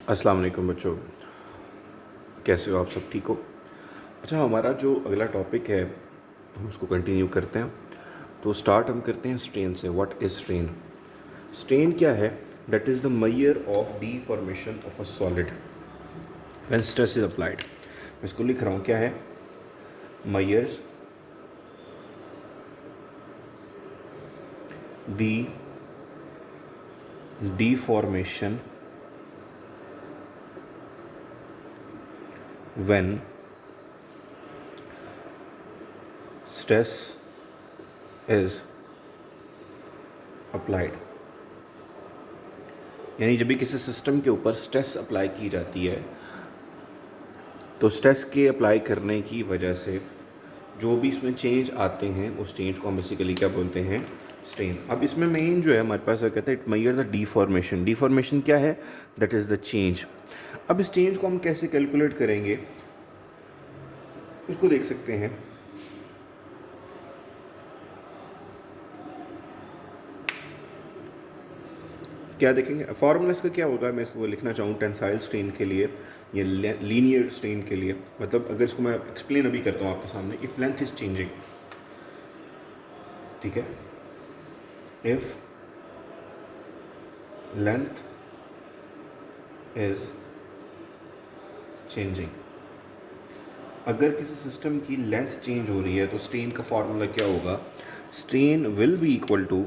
अस्सलाम वालेकुम बच्चों, कैसे हो आप? सब ठीक हो? अच्छा, हमारा जो अगला टॉपिक है हम उसको कंटिन्यू करते हैं। तो स्टार्ट हम करते हैं स्ट्रेन से। What is strain? स्ट्रेन क्या है? That is the measure of deformation of a solid when stress is applied. मैं इसको लिख रहा हूँ, क्या है? Measures the deformation when stress is applied। यानी जब भी किसी सिस्टम के ऊपर स्ट्रेस अप्लाई की जाती है तो स्ट्रेस के अप्लाई करने की वजह से जो भी इसमें चेंज आते हैं उस चेंज को हम बेसिकली क्या बोलते हैं? स्ट्रेन। अब इसमें मेन जो है हमारे पास क्या कहते हैं, it measure the deformation. Deformation क्या है? That is the change. अब इस चेंज को हम कैसे कैलकुलेट करेंगे उसको देख सकते हैं। क्या देखेंगे? फॉर्मूला इसका क्या होगा? मैं इसको लिखना चाहूँ टेंसाइल स्ट्रेन के लिए या लीनियर स्ट्रेन के लिए। मतलब अगर इसको मैं एक्सप्लेन अभी करता हूँ आपके सामने। इफ़ लेंथ इज चेंजिंग, ठीक है, इफ लेंथ इज चेंजिंग, अगर किसी सिस्टम की लेंथ चेंज हो रही है तो स्ट्रेन का फॉर्मूला क्या होगा? Strain will be equal to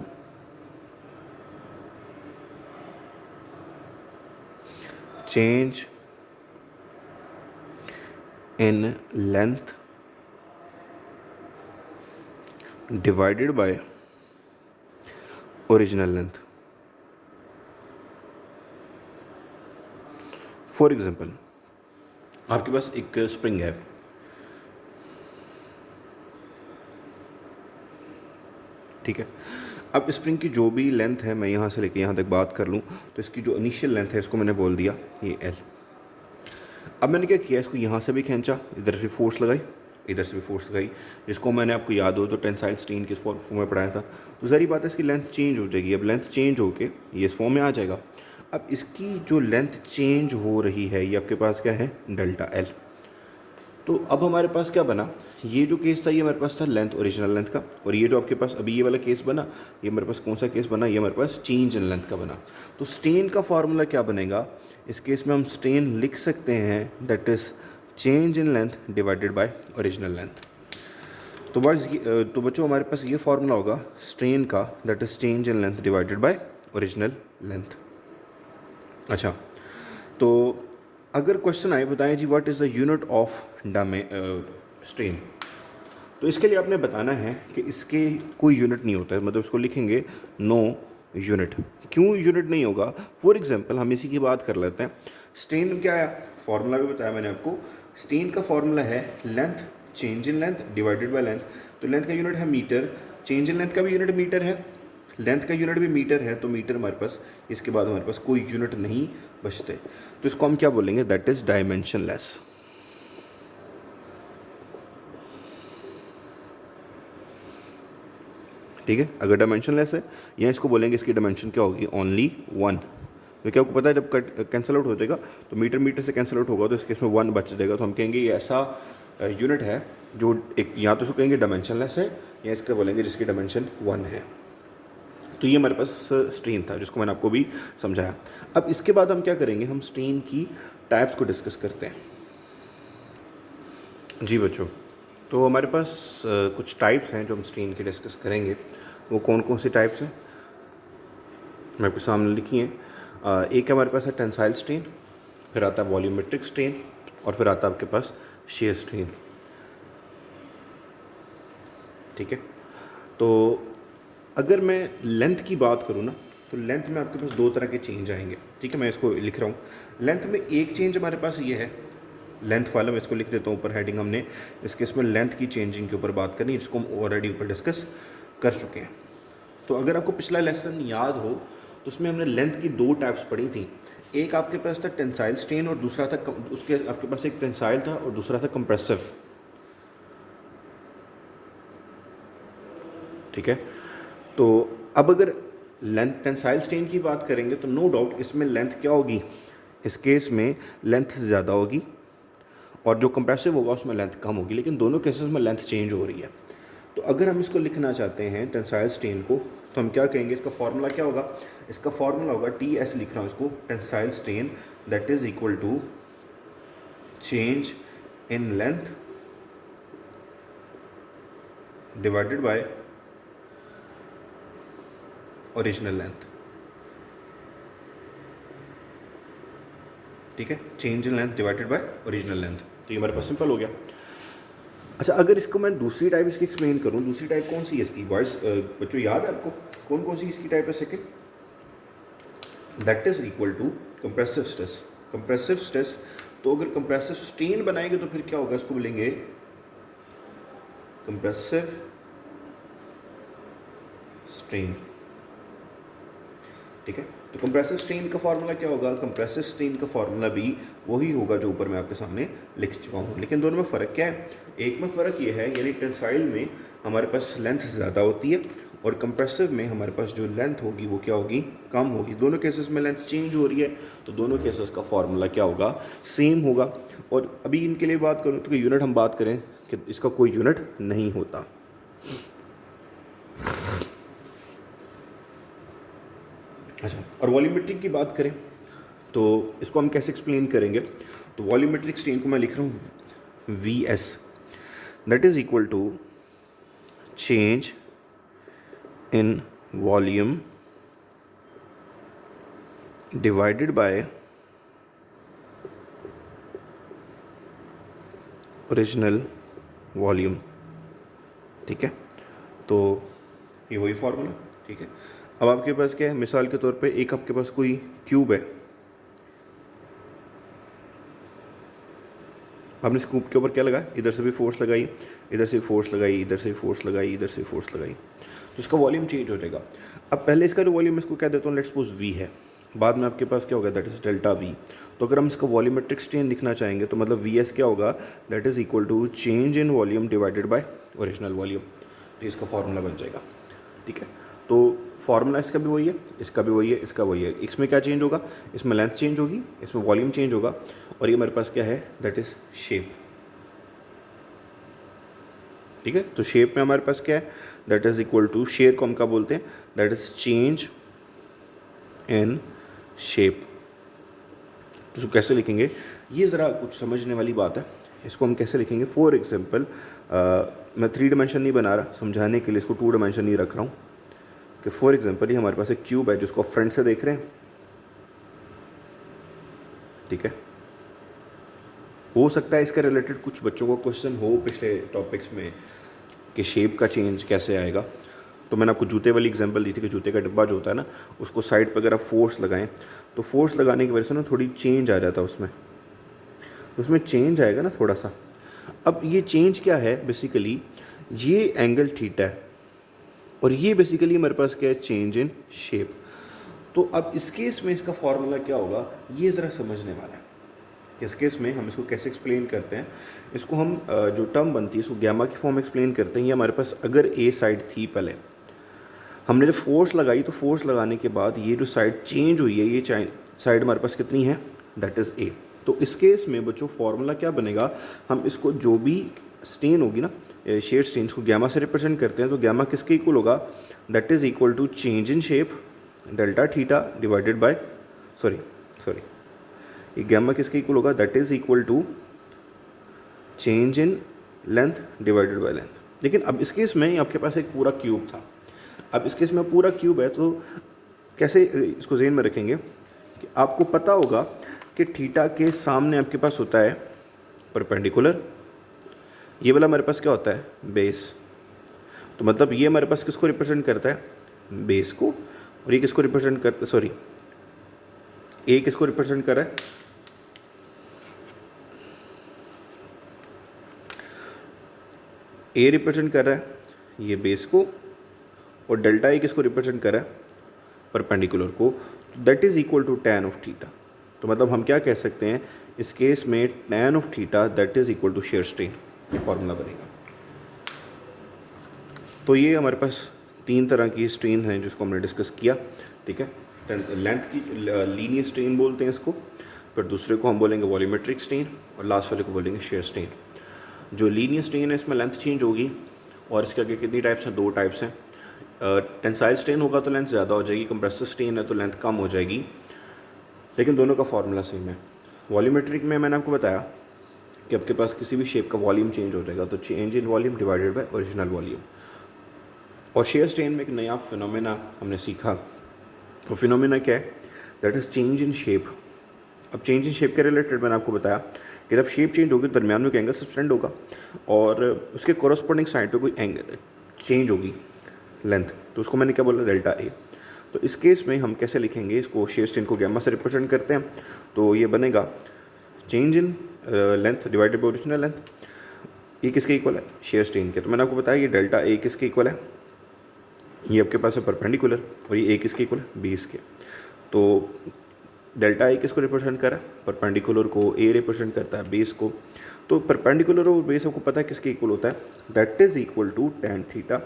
change in length divided by original length. For example, आपके पास एक स्प्रिंग है, ठीक है। अब स्प्रिंग की जो भी लेंथ है, मैं यहाँ से लेके यहाँ तक बात कर लूँ तो इसकी जो इनिशियल लेंथ है इसको मैंने बोल दिया ये एल। अब मैंने क्या किया, इसको यहाँ से भी खींचा, इधर से फोर्स लगाई, इधर से भी फोर्स लगाई, जिसको मैंने आपको याद हो जो टेंसाइल स्ट्रेन के फॉर्म में पढ़ाया था। तो ज़ाहिर बात है इसकी लेंथ चेंज हो जाएगी। अब लेंथ चेंज होके ये इस फॉर्म में आ जाएगा। अब इसकी जो लेंथ चेंज हो रही है ये आपके पास क्या है? Delta L. तो अब हमारे पास क्या बना? ये जो केस था ये हमारे पास था लेंथ, ओरिजिनल लेंथ का। और ये जो आपके पास अभी ये वाला केस बना, ये हमारे पास कौन सा केस बना? ये हमारे पास चेंज इन लेंथ का बना। तो स्ट्रेन का फार्मूला क्या बनेगा? इस केस में हम स्ट्रेन लिख सकते हैं that is change in length divided by original length. तो बच्चों हमारे पास ये फार्मूला होगा स्ट्रेन का, that is change in length divided by original length. अच्छा, तो अगर क्वेश्चन आए, बताएं जी what is the unit of strain, तो इसके लिए आपने बताना है कि इसके कोई यूनिट नहीं होता है। मतलब इसको लिखेंगे नो यूनिट। क्यों यूनिट नहीं होगा? फॉर एग्जांपल हम इसी की बात कर लेते हैं। स्ट्रेन क्या है? फॉर्मूला भी बताया मैंने आपको। स्ट्रेन का फॉर्मूला है length change in length divided by length. तो लेंथ का यूनिट है मीटर, चेंज इन लेंथ का भी यूनिट मीटर है, लेंथ का यूनिट भी मीटर है। तो मीटर हमारे पास, इसके बाद हमारे पास कोई यूनिट नहीं बचते। तो इसको हम क्या बोलेंगे? That is dimension less. ठीक है, अगर डायमेंशन लेस है या इसको बोलेंगे इसकी डायमेंशन क्या होगी? Only one. क्योंकि आपको पता है जब कट कैंसिल आउट हो जाएगा तो मीटर मीटर से कैंसिल आउट होगा तो इसके इसमें वन बच जाएगा। तो हम कहेंगे ये ऐसा यूनिट है जो एक, या तो इसको कहेंगे डायमेंशन लेस है या इसका बोलेंगे जिसकी डायमेंशन वन है। तो ये हमारे पास स्ट्रेन था जिसको मैंने आपको भी समझाया। अब इसके बाद हम क्या करेंगे? हम स्ट्रेन की टाइप्स को डिस्कस करते हैं। जी बच्चों, तो हमारे पास कुछ टाइप्स हैं जो हम स्ट्रेन के डिस्कस करेंगे। वो कौन कौन सी टाइप्स हैं मैं आपके सामने लिखी हैं। एक हमारे पास है टेंसाइल स्ट्रेन, फिर आता है वॉल्यूमेट्रिक स्ट्रेन, और फिर आता है आपके पास शेयर स्ट्रेन। ठीक है, तो अगर मैं लेंथ की बात करूँ ना, तो लेंथ में आपके पास दो तरह के चेंज आएंगे। ठीक है, मैं इसको लिख रहा हूँ। लेंथ में एक चेंज हमारे पास ये है, लेंथ वाला मैं इसको लिख देता हूँ ऊपर हेडिंग हमने इसके इसमें लेंथ की चेंजिंग के ऊपर बात करनी, जिसको हम ऑलरेडी ऊपर डिस्कस कर चुके हैं। तो अगर आपको पिछला लेसन याद हो तो उसमें हमने लेंथ की दो टाइप्स पढ़ी थी। एक आपके पास था टेंसाइल स्ट्रेन और दूसरा था उसके आपके पास एक टेंसाइल था और दूसरा था कंप्रेसिव। ठीक है, तो अब अगर लेंथ टेंसाइल स्ट्रेन की बात करेंगे तो नो डाउट इसमें लेंथ क्या होगी? इस केस में लेंथ ज़्यादा होगी और जो कंप्रेसिव होगा उसमें लेंथ कम होगी, लेकिन दोनों केसेस में लेंथ चेंज हो रही है। तो अगर हम इसको लिखना चाहते हैं टेंसाइल स्ट्रेन को, तो हम क्या कहेंगे, इसका फार्मूला क्या होगा, इसका फार्मूला होगा TS लिख रहा हूँ इसको, tensile strain that is equal to change in length divided by original length. ठीक है, change in length divided by original length. तो ये हमारे पास सिंपल हो गया। अच्छा, अगर इसको मैं दूसरी टाइप इसकी एक्सप्लेन करूँ, दूसरी टाइप कौन सी है इसकी बॉयज, बच्चों याद है आपको कौन कौन सी इसकी टाइप है second? That is equal to compressive stress. Compressive stress, तो अगर कंप्रेसिव स्ट्रेन बनाएंगे तो फिर क्या होगा, इसको बोलेंगे कंप्रेसिव स्ट्रेन। ठीक है, तो कंप्रेसिव स्ट्रेन का फार्मूला क्या होगा, कंप्रेसिव स्ट्रेन का फार्मूला भी वही होगा जो ऊपर मैं आपके सामने लिख चुका हूँ, लेकिन दोनों में फ़र्क क्या है, एक में फ़र्क ये है यानी टेंसाइल में हमारे पास लेंथ ज़्यादा होती है और कंप्रेसिव में हमारे पास जो लेंथ होगी वो क्या होगी, कम होगी। दोनों केसेस में लेंथ चेंज हो रही है, तो दोनों केसेस का फार्मूला क्या होगा, सेम होगा। और अभी इनके लिए बात करूँ तो यूनिट हम बात करें कि इसका कोई यूनिट नहीं होता। अच्छा, और वॉल्यूमेट्रिक की बात करें तो इसको हम कैसे एक्सप्लेन करेंगे, तो वॉल्यूमेट्रिक स्ट्रेन को मैं लिख रहा हूँ VS that is equal to change in volume divided by original volume. ठीक है, तो ये वही फार्मूला। ठीक है, अब आपके पास क्या है, मिसाल के तौर पे एक आपके पास कोई क्यूब है, आपने इस क्यूब के ऊपर क्या लगाया, इधर से भी फोर्स लगाई, इधर से फोर्स लगाई, इधर से फोर्स लगाई, इधर से फोर्स लगाई, तो इसका वॉल्यूम चेंज हो जाएगा। अब पहले इसका जो वॉल्यूम इसको क्या देता हूँ, लेट्स सपोज V है, बाद में आपके पास क्या होगा, दैट इज डेल्टा V। तो अगर हम इसका वॉल्यूमेट्रिक स्ट्रेन लिखना चाहेंगे तो मतलब VS क्या होगा, that is equal to change in volume divided by original volume. तो इसका फार्मूला बन जाएगा। ठीक है, तो फार्मूला इसका भी वही है, इसका भी वही है, इसका वही है। इसमें क्या चेंज होगा, इसमें लेंथ चेंज होगी, इसमें वॉल्यूम चेंज होगा, और ये हमारे पास क्या है, दैट इज शेप। ठीक है, तो शेप में हमारे पास क्या है, that is equal to, shear को हम क्या बोलते हैं, that is change in shape. तो इसको कैसे लिखेंगे, ये ज़रा कुछ समझने वाली बात है। इसको हम कैसे लिखेंगे, फॉर एग्जाम्पल मैं 3 डायमेंशन नहीं बना रहा, समझाने के लिए इसको 2 डायमेंशन ही रख रहा हूँ कि फॉर एग्जाम्पल ये हमारे पास एक क्यूब है जिसको फ्रंट से देख रहे हैं। ठीक है, हो सकता है इसके रिलेटेड कुछ बच्चों को क्वेश्चन हो पिछले टॉपिक्स में कि शेप का चेंज कैसे आएगा। तो मैंने आपको जूते वाली एग्जांपल दी थी कि जूते का डिब्बा जो होता है ना, उसको साइड पर अगर आप फोर्स लगाएं तो फोर्स लगाने की वजह से ना थोड़ी चेंज आ जाता है उसमें चेंज आएगा ना थोड़ा सा। अब ये चेंज क्या है, बेसिकली ये एंगल थीटा है और ये बेसिकली हमारे पास क्या है, चेंज इन शेप। तो अब इस केस में इसका फार्मूला क्या होगा, ये ज़रा समझने वाला है। इस केस में हम इसको कैसे एक्सप्लेन करते हैं, इसको हम जो टर्म बनती है इसको गैमा की फॉर्म एक्सप्लेन करते हैं। ये हमारे पास अगर ए साइड थी, पहले हमने जब फोर्स लगाई तो फोर्स लगाने के बाद ये जो साइड चेंज हुई है, ये साइड हमारे पास कितनी है, दैट इज़ ए। तो इस केस में बच्चों फार्मूला क्या बनेगा, हम इसको जो भी स्ट्रेन होगी ना, शेड स्ट्रेन को गैमा से रिप्रेजेंट करते हैं, तो गैमा किसके इक्वल होगा, that is equal to change in shape delta theta divided by sorry ये गैमा किसके इक्वल होगा, that is equal to change in length divided by length. लेकिन अब इस केस में आपके पास एक पूरा क्यूब था, अब इस केस में पूरा क्यूब है, तो कैसे इसको ज़हन में रखेंगे कि आपको पता होगा कि थीटा के सामने आपके पास होता है परपेंडिकुलर, ये वाला हमारे पास क्या होता है, बेस। तो मतलब ये हमारे पास किसको रिप्रेजेंट करता है, बेस को, और ये किसको रिप्रेजेंट करता है, सॉरी ए किसको रिप्रेजेंट कर रहा है, ए रिप्रेजेंट कर रहा है ये बेस को, और डेल्टा ए किसको रिप्रेजेंट कर रहा है, परपेंडिकुलर को। That is equal to tan of theta. तो मतलब हम क्या कह सकते हैं इस केस में, tan of theta that is equal to shear strain, ये फॉर्मूला बनेगा। तो ये हमारे पास 3 तरह की स्ट्रेन हैं जिसको हमने डिस्कस किया। ठीक है, लेंथ की लीनियर स्ट्रेन बोलते हैं इसको, फिर दूसरे को हम बोलेंगे वॉल्यूमेट्रिक स्ट्रेन और लास्ट वाले को बोलेंगे शेयर स्ट्रेन। जो लीनियर स्ट्रेन है इसमें लेंथ चेंज होगी और इसके आगे कितनी टाइप्स हैं, 2 टाइप्स हैं। टेंसाइल स्ट्रेन होगा तो लेंथ ज़्यादा हो जाएगी, कंप्रेसिव स्ट्रेन है तो लेंथ कम हो जाएगी, लेकिन दोनों का फार्मूला सेम है। वॉल्यूमेट्रिक में मैंने आपको बताया कि आपके पास किसी भी शेप का वॉल्यूम चेंज हो जाएगा तो change in volume divided by original volume. और शेयर स्ट्रेन में एक नया फिनोमेना हमने सीखा, वो फिनोमेना क्या है, that is change in shape. अब चेंज इन शेप के रिलेटेड मैंने आपको बताया कि जब शेप चेंज होगी दरमियान में एक एंगल सब्सटेंड होगा और उसके कोरस्पॉन्डिंग साइड पे कोई एंगल चेंज होगी लेंथ, तो उसको मैंने क्या बोला, डेल्टा ए। तो इस केस में हम कैसे लिखेंगे इसको, शेयर स्ट्रेन को गैमा से रिप्रेजेंट करते हैं, तो ये बनेगा change in length divided by original length. ये किसके इक्वल है, शेयर स्ट्रेन के। तो मैंने आपको बताया ये डेल्टा ए किसके इक्वल है, ये आपके पास है परपेंडिकुलर, और ये ए किसके इक्वल है, बेस के। तो डेल्टा ए किसको रिप्रेजेंट कर रहा है, परपेंडिकुलर को, ए रिप्रेजेंट करता है बेस को। तो परपेंडिकुलर और बेस आपको पता है किसके इक्वल होता है, that is equal to tan theta.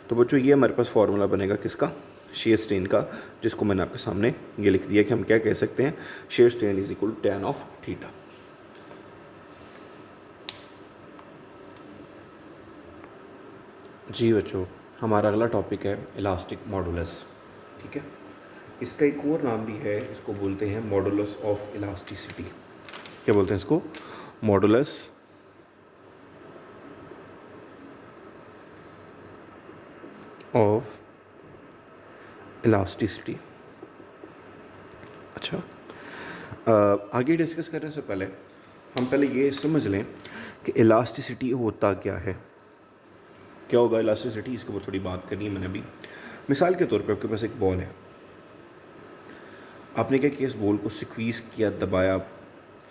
तो बच्चों ये हमारे पास फार्मूला बनेगा किसका, शेयर स्ट्रेन का, जिसको मैंने आपके सामने ये लिख दिया कि हम क्या कह सकते हैं, shear strain is equal to tan of theta. जी बच्चों, हमारा अगला टॉपिक है इलास्टिक मॉडुलस। ठीक है, इसका एक और नाम भी है, इसको बोलते हैं मॉडुलस ऑफ इलास्टिसिटी। क्या बोलते हैं इसको, मॉडुलस ऑफ इलास्टिसिटी। अच्छा, आगे डिस्कस करने से पहले हम पहले ये समझ लें कि इलास्टिसिटी होता क्या है, क्या होगा इलास्टिसिटी, इसके ऊपर थोड़ी बात करनी है मैंने अभी। मिसाल के तौर पे आपके पास एक बॉल है, आपने क्या किया, इस बॉल को स्क्वीज़ किया, दबाया,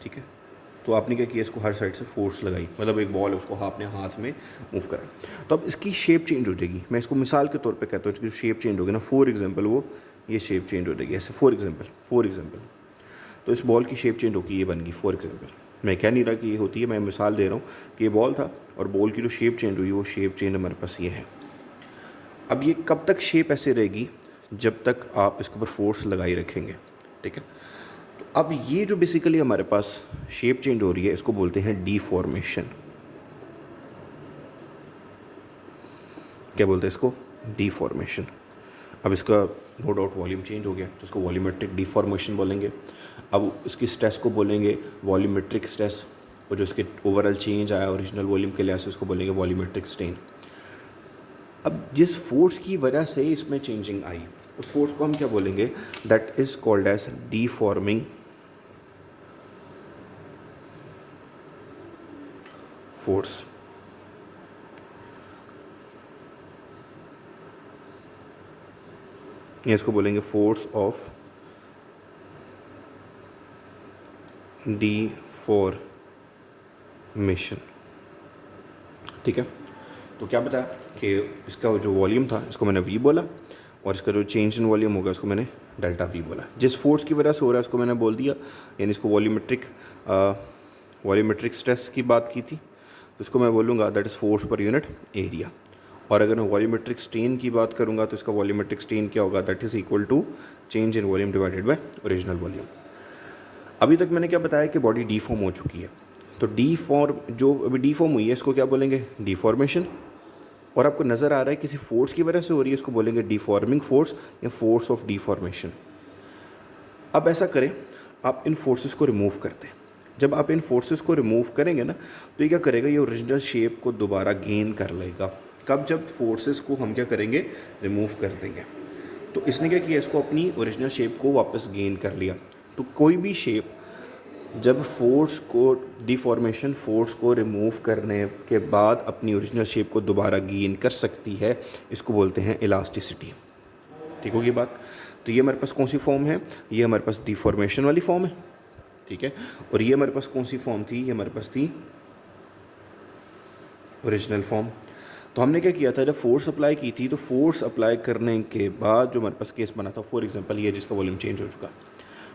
ठीक है, तो आपने क्या किया, इसको हर साइड से फोर्स लगाई, मतलब एक बॉल है उसको आपने हाथ में मूव करा, तो अब इसकी शेप चेंज हो जाएगी। मैं इसको मिसाल के तौर पे कहता हूँ, इसकी जो शेप चेंज होगी ना, फॉर एग्जांपल वो ये शेप चेंज हो जाएगी ऐसे, फॉर एग्जांपल तो इस बॉल की शेप चेंज होगी, ये बन गई फॉर एग्जांपल। मैं कह नहीं रहा कि ये होती है, मैं मिसाल दे रहा हूँ कि ये बॉल था और बॉल की जो शेप चेंज हुई वो शेप चेंज हमारे पास ये है। अब ये कब तक शेप ऐसे रहेगी, जब तक आप इसके ऊपर फोर्स लगाई रखेंगे, ठीक है। तो अब ये जो बेसिकली हमारे पास शेप चेंज हो रही है, इसको बोलते हैं डीफॉर्मेशन। क्या बोलते हैं इसको, डीफॉर्मेशन। अब इसका नो डाउट वॉल्यूम चेंज हो गया तो इसको वॉल्यूमेट्रिक डीफॉर्मेशन बोलेंगे। अब इसकी स्ट्रेस को बोलेंगे वॉल्यूमेट्रिक स्ट्रेस, और जो इसके ओवरऑल चेंज आया ओरिजिनल वॉल्यूम के लिहाज से उसको बोलेंगे वॉल्यूमेट्रिक स्ट्रेन। अब जिस फोर्स की वजह से इसमें चेंजिंग आई, उस फोर्स को हम क्या बोलेंगे, that is called as deforming force. ये इसको बोलेंगे फोर्स ऑफ डीफॉर्मेशन। ठीक है, तो क्या बताया कि इसका जो वॉल्यूम था इसको मैंने वी बोला, और इसका जो चेंज इन वॉल्यूम होगा इसको मैंने डेल्टा वी बोला। जिस फोर्स की वजह से हो रहा है इसको मैंने बोल दिया, यानी इसको वॉल्यूमेट्रिक स्ट्रेस की बात की थी, तो इसको मैं बोलूँगा that is force per unit area. और अगर मैं वॉल्यूमेट्रिक स्ट्रेन की बात करूँगा तो इसका वॉल्यूमेट्रिक स्ट्रेन क्या होगा, that is equal to change in volume divided by original volume. अभी तक मैंने क्या बताया कि बॉडी डीफॉर्म हो चुकी है, तो जो अभी डीफॉर्म हुई है इसको क्या बोलेंगे, डीफॉर्मेशन। और आपको नज़र आ रहा है किसी फोर्स की वजह से हो रही है, इसको बोलेंगे डीफॉर्मिंग फोर्स या फोर्स ऑफ डीफॉर्मेशन। अब ऐसा करें, आप इन फोर्सेस को रिमूव करते हैं। जब आप इन फोर्सेस को रिमूव करेंगे ना, तो ये क्या करेगा, ये ओरिजिनल शेप को दोबारा गेन कर लेगा। कब, जब फोर्सेस को हम क्या करेंगे, रिमूव कर देंगे। तो इसने क्या किया, इसको अपनी ओरिजिनल शेप को वापस गेन कर लिया। तो कोई भी शेप जब फोर्स को डीफॉर्मेशन फोर्स को रिमूव करने के बाद अपनी ओरिजिनल शेप को दोबारा गेन कर सकती है, इसको बोलते हैं इलास्टिसिटी। ठीक होगी बात। तो ये हमारे पास कौन सी फॉर्म है, ये हमारे पास डीफॉर्मेशन वाली फॉर्म है, ठीक है। और ये हमारे पास कौन सी फॉर्म थी, ये हमारे पास थी ओरिजिनल फॉर्म। तो हमने क्या किया था, जब फोर्स अप्लाई की थी, तो फोर्स अप्लाई करने के बाद जो हमारे पास केस बना था, फॉर एग्जांपल ये जिसका वॉल्यूम चेंज हो चुका,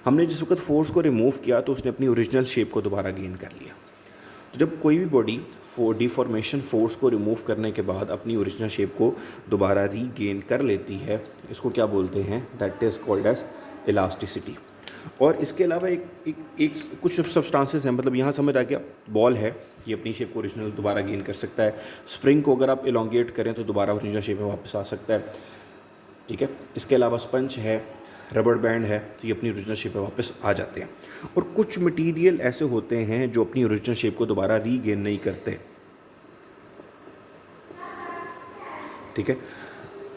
हमने जिस वक्त फोर्स को रिमूव किया तो उसने अपनी ओरिजिनल शेप को दोबारा गेन कर लिया। तो जब कोई भी बॉडी डीफॉर्मेशन फोर्स को रिमूव करने के बाद अपनी ओरिजिनल शेप को दोबारा रीगेन कर लेती है, इसको क्या बोलते हैं, that is called as elasticity. और इसके अलावा एक कुछ सब्सटेंसेस हैं, मतलब यहाँ समझ आ गया, बॉल है ये अपनी शेप को ओरिजिनल दोबारा गेन कर सकता है, स्प्रिंग को अगर आप इलोंगेट करें तो दोबारा ओरिजिनल शेप में वापस आ सकता है, ठीक है। इसके अलावा स्पंज है, रबर बैंड है, तो ये अपनी ओरिजिनल शेप में वापस आ जाते हैं। और कुछ मटेरियल ऐसे होते हैं जो अपनी ओरिजिनल शेप को दोबारा रीगेन नहीं करते, ठीक है।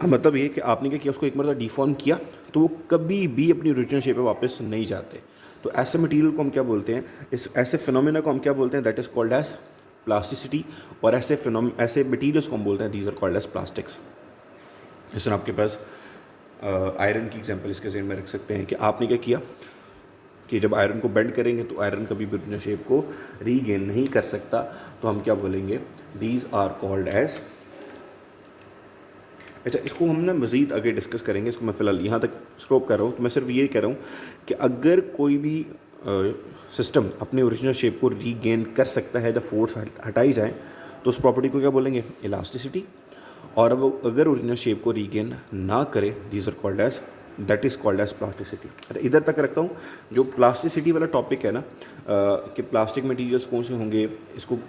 मतलब ये कि आपने क्या किया, उसको एक मरतबा डिफॉर्म किया तो वो कभी भी अपनी ओरिजिनल शेप में वापस नहीं जाते। तो ऐसे मटेरियल को हम क्या बोलते हैं, इस ऐसे फिनोमेना को हम क्या बोलते हैं, that is called as plasticity. और ऐसे मटीरियल्स को हम बोलते हैं, these are called as plastics. इस तरह आपके पास आयरन की एग्जांपल इसके ज़हन में रख सकते हैं कि आपने क्या किया कि जब आयरन को बेंड करेंगे तो आयरन कभी भी अपने शेप को रीगेन नहीं कर सकता, तो हम क्या बोलेंगे, दीज आर कॉल्ड एज। अच्छा, इसको हम ना मज़ीद आगे डिस्कस करेंगे, इसको मैं फ़िलहाल यहाँ तक स्टॉप कर रहा हूँ। तो मैं सिर्फ ये कह रहा हूँ कि अगर कोई भी सिस्टम अपने ओरिजिनल शेप को रीगेन कर सकता है जब फोर्स हटाई जाए, तो उस प्रॉपर्टी को क्या बोलेंगे, इलास्टिसिटी। और वो अगर ओरिजिनल शेप को रीगेन ना करे, these are called as, that is called as plasticity. अच्छा, इधर तक रखता हूँ। जो प्लास्टिसिटी वाला टॉपिक है ना, कि प्लास्टिक मटेरियल्स कौन से होंगे, इसको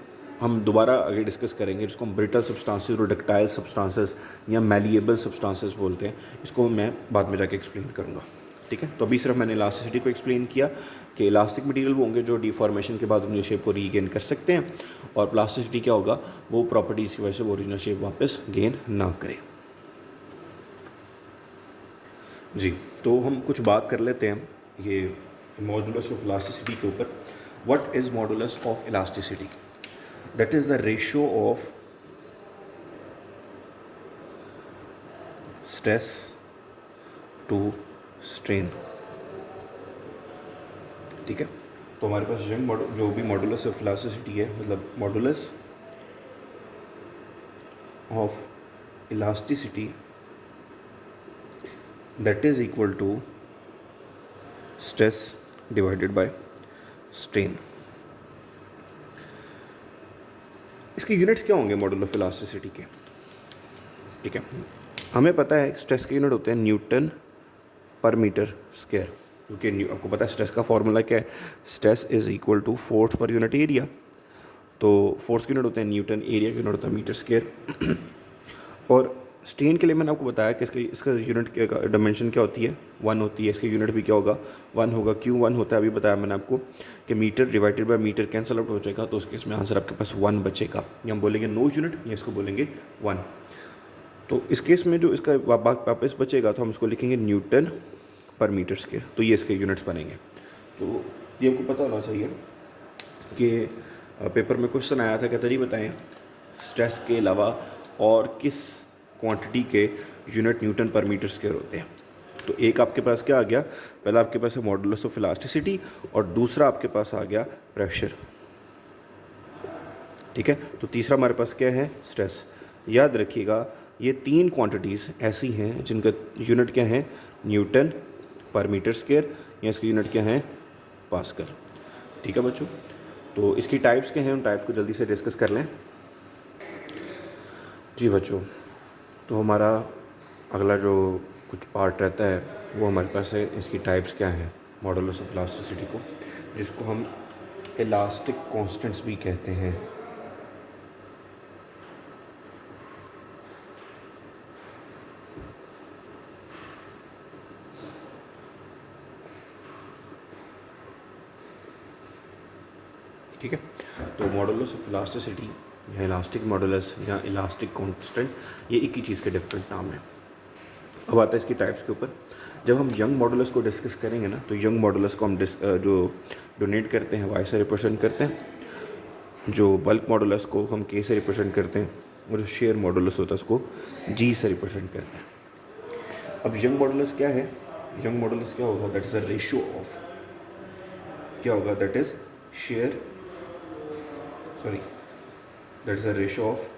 हम दोबारा आगे डिस्कस करेंगे। जिसको हम ब्रिटल सब्सटेंसेस और डक्टाइल सब्सटेंसेस या मैलिएबल सब्सटेंसेस बोलते हैं, इसको मैं बाद में जाके एक्सप्लेन करूँगा, ठीक है। तो अभी सिर्फ मैंने इलास्टिसिटी को एक्सप्लेन किया कि इलास्टिक मटेरियल वो होंगे जो डिफॉर्मेशन के बाद उनकी शेप को रीगेन कर सकते हैं, और प्लास्टिसिटी क्या होगा, वो प्रॉपर्टीज़ की वजह से वो ओरिजिनल शेप वापस गेन ना करे। जी, तो हम कुछ बात कर लेते हैं ये मॉडुलस ऑफ इलास्टिसिटी के ऊपर। What is modulus of elasticity? That is the ratio of stress to strain, ठीक है। तो हमारे पास जो भी मॉडुलस ऑफ इलास्टिसिटी है, मतलब modulus of elasticity that is equal to stress divided by strain. इसके यूनिट्स क्या होंगे मॉडुलस ऑफ इलास्टिसिटी के, ठीक है। हमें पता है स्ट्रेस के यूनिट होते हैं न्यूटन पर मीटर स्क्वायर, क्योंकि आपको पता है स्ट्रेस का फॉर्मूला क्या है, stress is equal to force per unit area. तो फोर्स के यूनिट होते हैं न्यूटन, एरिया के यूनिट होता है मीटर स्क्वायर। और स्ट्रेन के लिए मैंने आपको बताया कि इसका यूनिट क्या, डायमेंशन क्या होती है, 1 होती है। इसका यूनिट भी क्या होगा, 1 होगा। क्यों 1 होता है, अभी बताया मैंने आपको कि metre divided by metre cancel out हो जाएगा, तो उसके इसमें आंसर आपके पास 1 बचेगा। या हम बोलेंगे नो यूनिट, या इसको बोलेंगे 1। तो इस केस में जो इसका वापस बचेगा तो हम इसको लिखेंगे न्यूटन पर मीटर स्क्वायर। तो ये इसके यूनिट्स बनेंगे। तो ये आपको पता होना चाहिए कि पेपर में क्वेश्चन आया था, कहते नहीं बताएं स्ट्रेस के अलावा और किस क्वांटिटी के यूनिट न्यूटन पर मीटर स्क्वायर होते हैं। तो एक आपके पास क्या आ गया, पहला आपके पास है मॉडुलस ऑफ इलास्टिसिटी, और दूसरा आपके पास आ गया प्रेशर, ठीक है। तो तीसरा हमारे पास क्या है, स्ट्रेस। याद रखिएगा ये 3 क्वांटिटीज़ ऐसी हैं जिनका यूनिट क्या है, न्यूटन पर मीटर स्क्वायर, या इसका यूनिट क्या है, पास्कल, ठीक है बच्चों। तो इसकी टाइप्स क्या हैं, उन टाइप्स को जल्दी से डिस्कस कर लें। जी बच्चों, तो हमारा अगला जो कुछ पार्ट रहता है वो हमारे पास है, इसकी टाइप्स क्या हैं मॉडुलस ऑफ इलास्टिसिटी को, जिसको हम इलास्टिक कांस्टेंट्स भी कहते हैं। ठीक है, तो मॉडुलस ऑफ इलास्टिसिटी या इलास्टिक मॉडुलस या इलास्टिक कांस्टेंट, ये एक ही चीज़ के डिफरेंट नाम है। अब आता है इसकी टाइप्स के ऊपर। जब हम यंग मॉडुलस को डिस्कस करेंगे ना, तो यंग मॉडुलस को हम जो डोनेट करते हैं वाई से रिप्रेजेंट करते हैं, जो बल्क मॉडुलस को हम के से रिप्रेजेंट करते हैं, और जो शेयर मॉडुलस होता है उसको जी से रिप्रेजेंट करते हैं। अब यंग मॉडुलस क्या है, यंग मॉडुलस क्या होगा, that is the ratio of, क्या होगा, that is share, sorry, that is the ratio of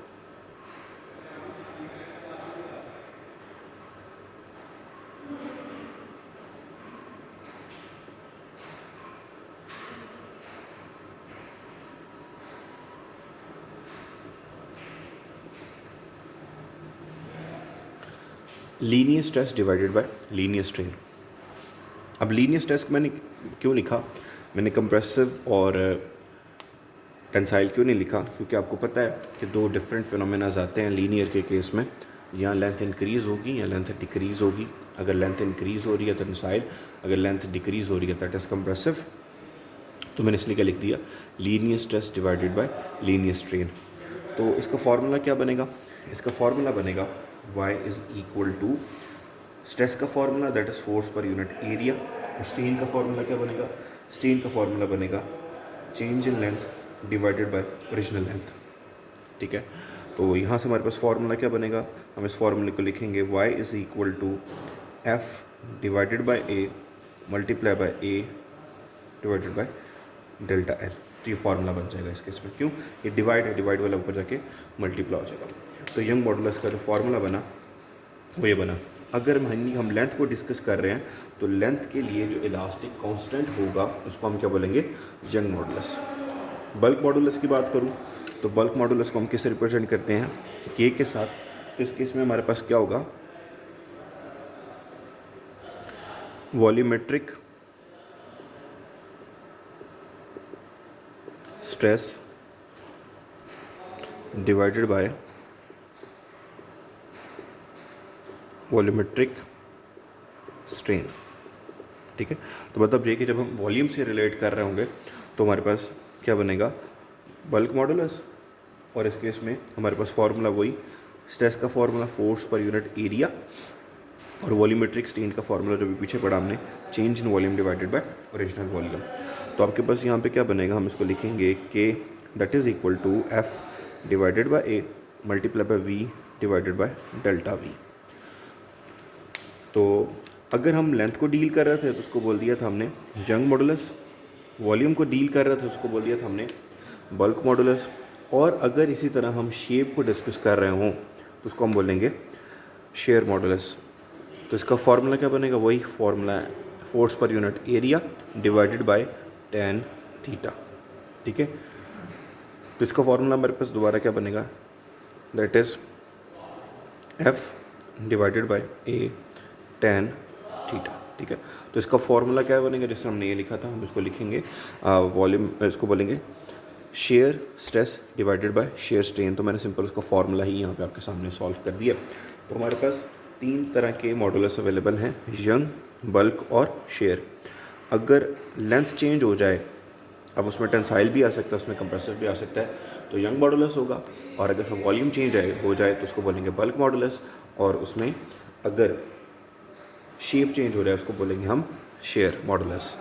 linear stress divided by linear strain. अब लीनियर स्ट्रेस मैंने क्यों लिखा मैंने कंप्रेसिव और टेंसाइल क्यों नहीं लिखा, क्योंकि आपको पता है कि दो डिफरेंट फिनोमेनाज आते हैं लीनियर के केस में, यहाँ लेंथ इंक्रीज़ होगी या लेंथ डिक्रीज़ होगी। अगर लेंथ इंक्रीज़ हो रही है तो टेंसाइल, अगर लेंथ डिक्रीज़ हो रही है दैट इज़ कंप्रेसिव। तो मैंने इसलिए क्या लिख दिया, linear stress divided by linear strain. तो इसका फार्मूला क्या बनेगा, इसका फार्मूला बनेगा y is equal to stress का formula that is force per unit area, और स्ट्रेन का फार्मूला क्या बनेगा, स्ट्रेन का फार्मूला बनेगा change in length divided by original length. ठीक है, तो यहाँ से हमारे पास फार्मूला क्या बनेगा, हम इस फार्मूले को लिखेंगे y is equal to F divided by A multiply by A divided by delta L. तो ये फार्मूला बन जाएगा इस केस में, क्यों, ये डिवाइड है, डिवाइड वाला ऊपर जाके मल्टीप्लाई हो जाएगा। तो यंग मॉडुलस का जो फार्मूला बना वो ये बना। अगर हम लेंथ को डिस्कस कर रहे हैं तो लेंथ के लिए जो इलास्टिक कांस्टेंट होगा उसको हम क्या बोलेंगे, यंग मॉडुलस। बल्क मॉडुलस की बात करूं तो बल्क मॉडुलस को हम किससे रिप्रेजेंट करते हैं, के के साथ। तो इस केस में हमारे पास क्या होगा, volumetric stress divided bye volumetric strain. ठीक है, तो मतलब ये कि जब हम वॉल्यूम से रिलेट कर रहे होंगे तो हमारे पास क्या बनेगा, बल्क मॉडुलस, और इस केस में हमारे पास फार्मूला वही स्ट्रेस का formula force per unit area, और वॉल्यूमेट्रिक स्ट्रेन का फार्मूला जो भी पीछे पढ़ा हमने change in volume divided by original volume. तो आपके पास यहाँ पे क्या बनेगा, हम इसको लिखेंगे के that is equal to F divided by A multiply by V divided by delta V. तो अगर हम लेंथ को डील कर रहे थे तो उसको बोल दिया था हमने यंग मॉडुलस, वॉल्यूम को डील कर रहे थे उसको बोल दिया था हमने बल्क मॉडुलस, और अगर इसी तरह हम शेप को डिस्कस कर रहे हों तो उसको हम बोलेंगे शेयर मॉडुलस। तो इसका फार्मूला क्या बनेगा, वही फार्मूला है force per unit area divided by tan theta. ठीक है, तो इसका फार्मूला हमारे पास दोबारा क्या बनेगा, that is F divided by A tan theta. ठीक है, तो इसका फार्मूला क्या बनेगा, जैसे हमने ये लिखा था हम इसको लिखेंगे वॉल्यूम, इसको बोलेंगे shear stress divided bye shear strain. तो मैंने सिंपल उसका फार्मूला ही यहाँ पे आपके सामने सॉल्व कर दिया। तो हमारे पास तीन तरह के मॉडुलस अवेलेबल हैं, यंग, बल्क और शेयर। अगर लेंथ चेंज हो जाए, अब उसमें टेंसाइल भी आ सकता है, उसमें कंप्रेसिव भी आ सकता है, तो यंग मॉडुलस होगा, और अगर उसमें वॉल्यूम चेंज हो जाए तो उसको बोलेंगे बल्क मॉडुलस, और उसमें अगर शेप चेंज हो रहा है उसको बोलेंगे हम शेयर मॉडुलस।